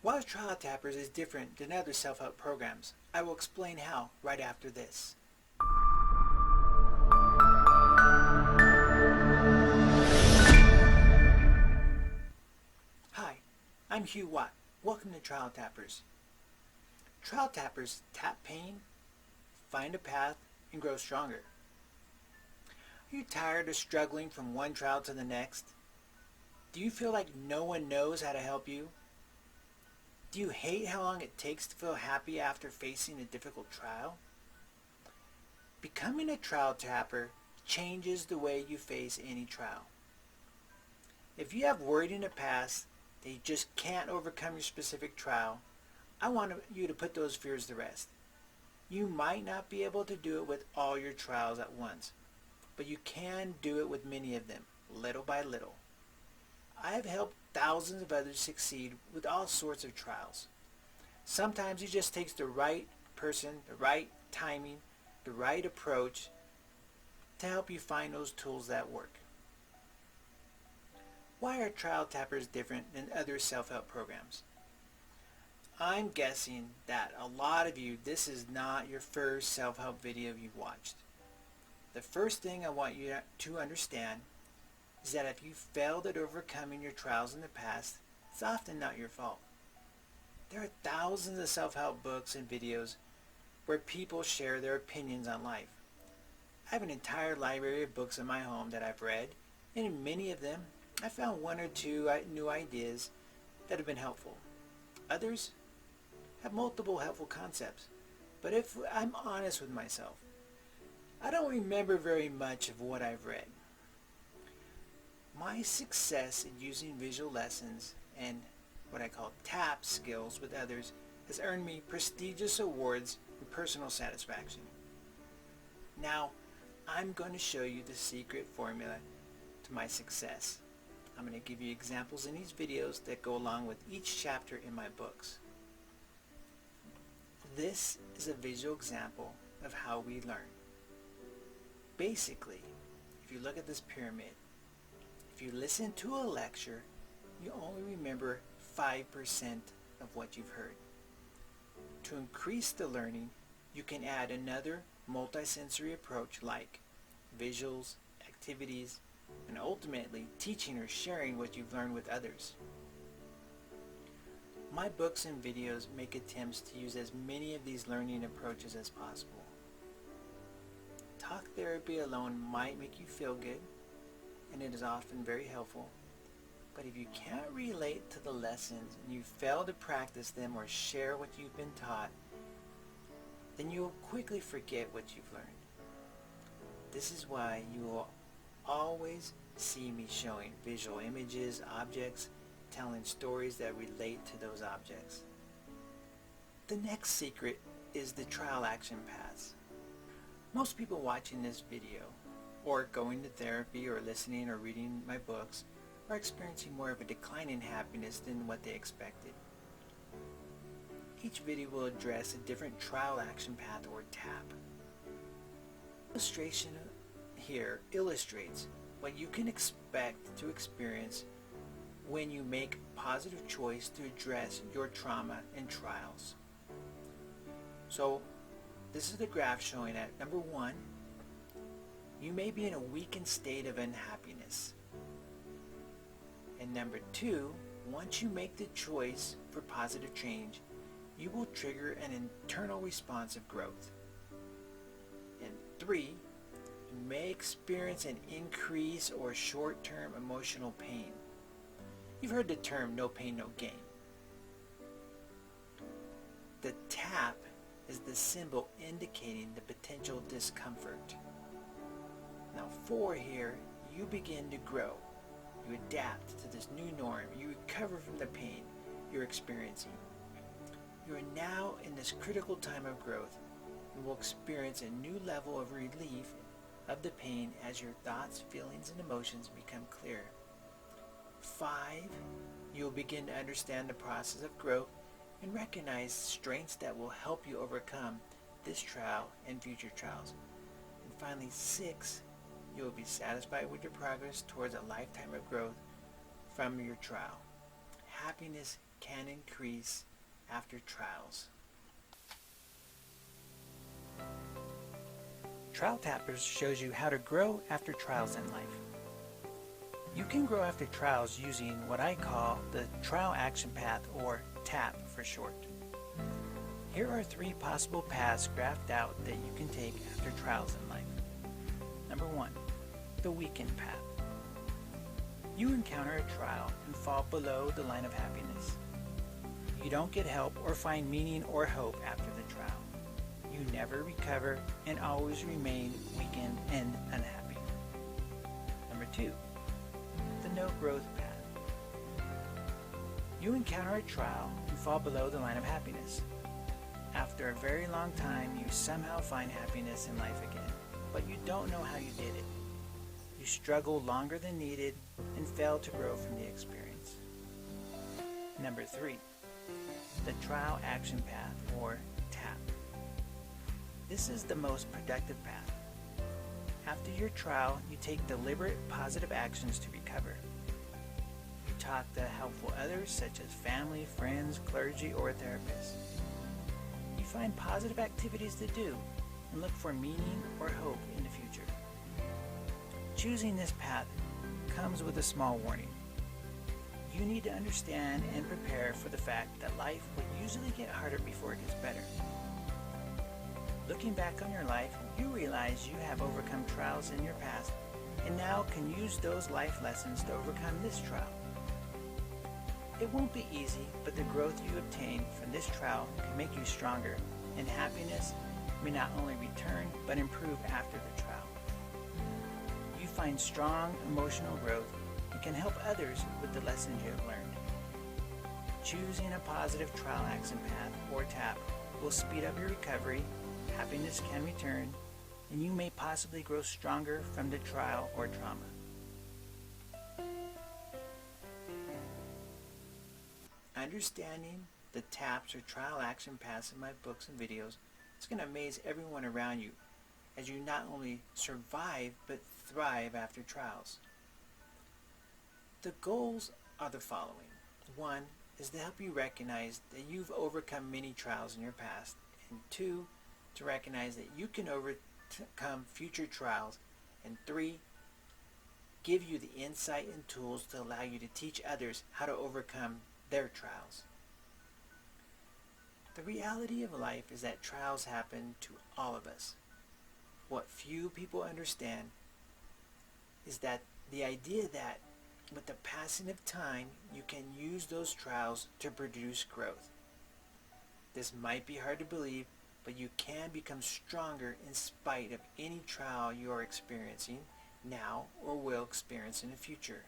Why Trial Tappers is different than other self-help programs. I will explain how right after this. Hi, I'm Hugh Watt. Welcome to Trial Tappers. Trial Tappers tap pain, find a path, and grow stronger. Are you tired of struggling from one trial to the next? Do you feel like no one knows how to help you? Do you hate how long it takes to feel happy after facing a difficult trial? Becoming a trial tapper changes the way you face any trial. If you have worried in the past that you just can't overcome your specific trial, I want you to put those fears to rest. You might not be able to do it with all your trials at once, but you can do it with many of them, little by little. I have helped thousands of others succeed with all sorts of trials. Sometimes it just takes the right person, the right timing, the right approach to help you find those tools that work. Why are Trial Tappers different than other self-help programs? I'm guessing that a lot of you, this is not your first self-help video you've watched. The first thing I want you to understand is that if you failed at overcoming your trials in the past, it's often not your fault. There are thousands of self-help books and videos where people share their opinions on life. I have an entire library of books in my home that I've read, and in many of them, I found one or two new ideas that have been helpful. Others have multiple helpful concepts, but if I'm honest with myself, I don't remember very much of what I've read. My success in using visual lessons and what I call tap skills with others has earned me prestigious awards and personal satisfaction. Now, I'm going to show you the secret formula to my success. I'm going to give you examples in these videos that go along with each chapter in my books. This is a visual example of how we learn. Basically, if you look at this pyramid, if you listen to a lecture, you only remember 5% of what you've heard. To increase the learning, you can add another multisensory approach like visuals, activities, and ultimately teaching or sharing what you've learned with others. My books and videos make attempts to use as many of these learning approaches as possible. Talk therapy alone might make you feel good, and it is often very helpful. But if you can't relate to the lessons and you fail to practice them or share what you've been taught, then you will quickly forget what you've learned. This is why you will always see me showing visual images, objects, telling stories that relate to those objects. The next secret is the trial action paths. Most people watching this video, or going to therapy, or listening or reading my books, are experiencing more of a decline in happiness than what they expected. Each video will address a different trial action path or tap. The illustration here illustrates what you can expect to experience when you make a positive choice to address your trauma and trials. So this is the graph showing that number 1, you may be in a weakened state of unhappiness. And number 2, once you make the choice for positive change, you will trigger an internal response of growth. And 3, you may experience an increase or short-term emotional pain. You've heard the term no pain, no gain. The tap is the symbol indicating the potential discomfort. Now 4 here, you begin to grow. You adapt to this new norm. You recover from the pain you're experiencing. You are now in this critical time of growth and will experience a new level of relief of the pain as your thoughts, feelings, and emotions become clear. 5, you will begin to understand the process of growth and recognize strengths that will help you overcome this trial and future trials. And finally, 6, you will be satisfied with your progress towards a lifetime of growth from your trial. Happiness can increase after trials. Trial Tappers shows you how to grow after trials in life. You can grow after trials using what I call the Trial Action Path, or TAP for short. Here are 3 possible paths graphed out that you can take after trials in life. Number 1, the weekend path. You encounter a trial and fall below the line of happiness. You don't get help or find meaning or hope after the trial. You never recover and always remain weakened and unhappy. Number 2, the no growth path. You encounter a trial and fall below the line of happiness. After a very long time, you somehow find happiness in life again, but you don't know how you did it. You struggle longer than needed and fail to grow from the experience. Number 3, the Trial Action Path, or TAP. This is the most productive path. After your trial, you take deliberate positive actions to recover. You talk to helpful others such as family, friends, clergy, or a therapist. You find positive activities to do and look for meaning or hope in the future. Choosing this path comes with a small warning. You need to understand and prepare for the fact that life will usually get harder before it gets better. Looking back on your life, you realize you have overcome trials in your past and now can use those life lessons to overcome this trial. It won't be easy, but the growth you obtain from this trial can make you stronger, and happiness may not only return but improve after the trial. You find strong emotional growth and can help others with the lessons you have learned. Choosing a positive trial action path, or TAP, will speed up your recovery, happiness can return, and you may possibly grow stronger from the trial or trauma. Understanding the TAPs, or trial action paths, in my books and videos is going to amaze everyone around you as you not only survive but thrive after trials. The goals are the following. 1 is to help you recognize that you've overcome many trials in your past, and 2, to recognize that you can overcome future trials, and 3, give you the insight and tools to allow you to teach others how to overcome their trials. The reality of life is that trials happen to all of us. What few people understand is that the idea that with the passing of time, you can use those trials to produce growth. This might be hard to believe, but you can become stronger in spite of any trial you are experiencing now or will experience in the future.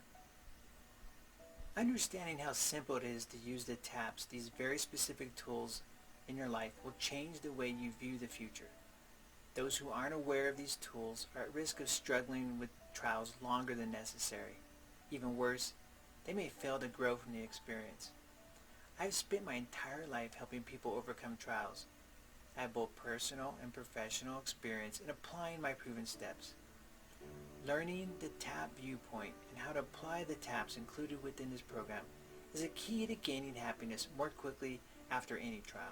Understanding how simple it is to use the TAPs, these very specific tools in your life, will change the way you view the future. Those who aren't aware of these tools are at risk of struggling with trials longer than necessary. Even worse, they may fail to grow from the experience. I've spent my entire life helping people overcome trials. I have both personal and professional experience in applying my proven steps. Learning the TAP viewpoint and how to apply the TAPs included within this program is a key to gaining happiness more quickly after any trial.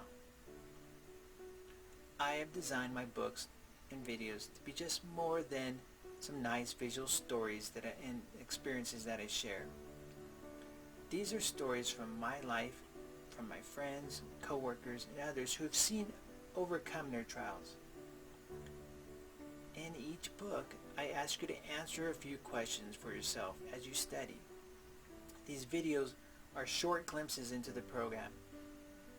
I have designed my books and videos to be just more than some nice visual stories and experiences that I share. These are stories from my life, from my friends, coworkers, and others who have seen overcome their trials. In each book, I ask you to answer a few questions for yourself as you study. These videos are short glimpses into the program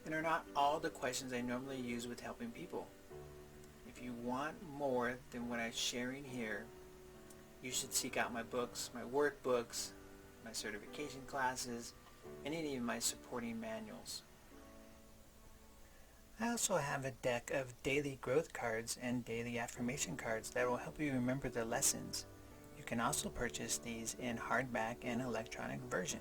and are not all the questions I normally use with helping people. If you want more than what I'm sharing here, you should seek out my books, my workbooks, my certification classes, and any of my supporting manuals. I also have a deck of daily growth cards and daily affirmation cards that will help you remember the lessons. You can also purchase these in hardback and electronic version.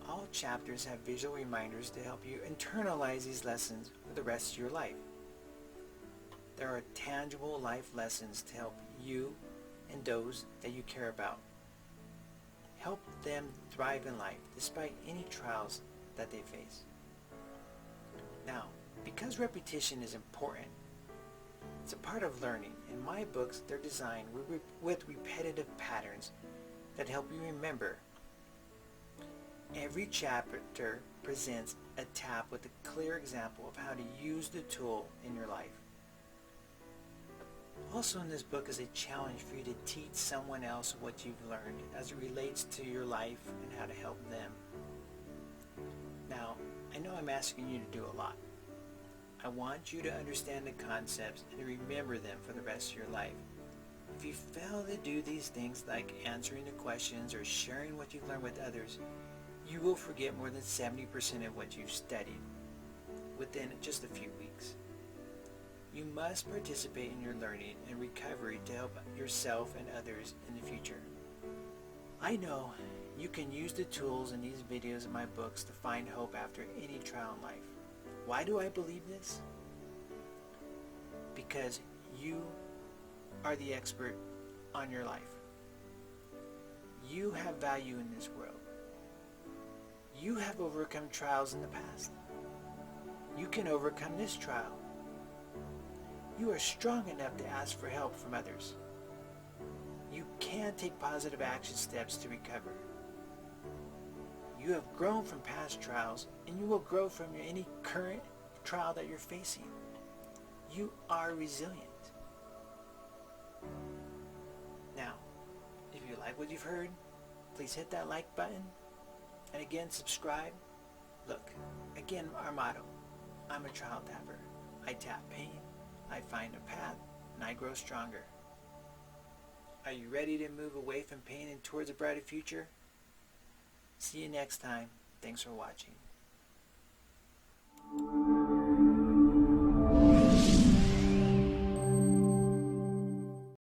All chapters have visual reminders to help you internalize these lessons for the rest of your life. There are tangible life lessons to help you and those that you care about. help them thrive in life despite any trials that they face. Now, because repetition is important, it's a part of learning. In my books, they're designed with repetitive patterns that help you remember. Every chapter presents a tab with a clear example of how to use the tool in your life. Also in this book is a challenge for you to teach someone else what you've learned as it relates to your life and how to help them. Now, I know I'm asking you to do a lot. I want you to understand the concepts and remember them for the rest of your life. If you fail to do these things like answering the questions or sharing what you've learned with others, you will forget more than 70% of what you've studied within just a few weeks. You must participate in your learning and recovery to help yourself and others in the future. I know you can use the tools in these videos and my books to find hope after any trial in life. Why do I believe this? Because you are the expert on your life. You have value in this world. You have overcome trials in the past. You can overcome this trial. You are strong enough to ask for help from others. You can take positive action steps to recover. You have grown from past trials, and you will grow from any current trial that you're facing. You are resilient. Now, if you like what you've heard, please hit that like button. And again, subscribe. Look, again, our motto, I'm a trial tapper. I tap pain, I find a path, and I grow stronger. Are you ready to move away from pain and towards a brighter future? See you next time. Thanks for watching.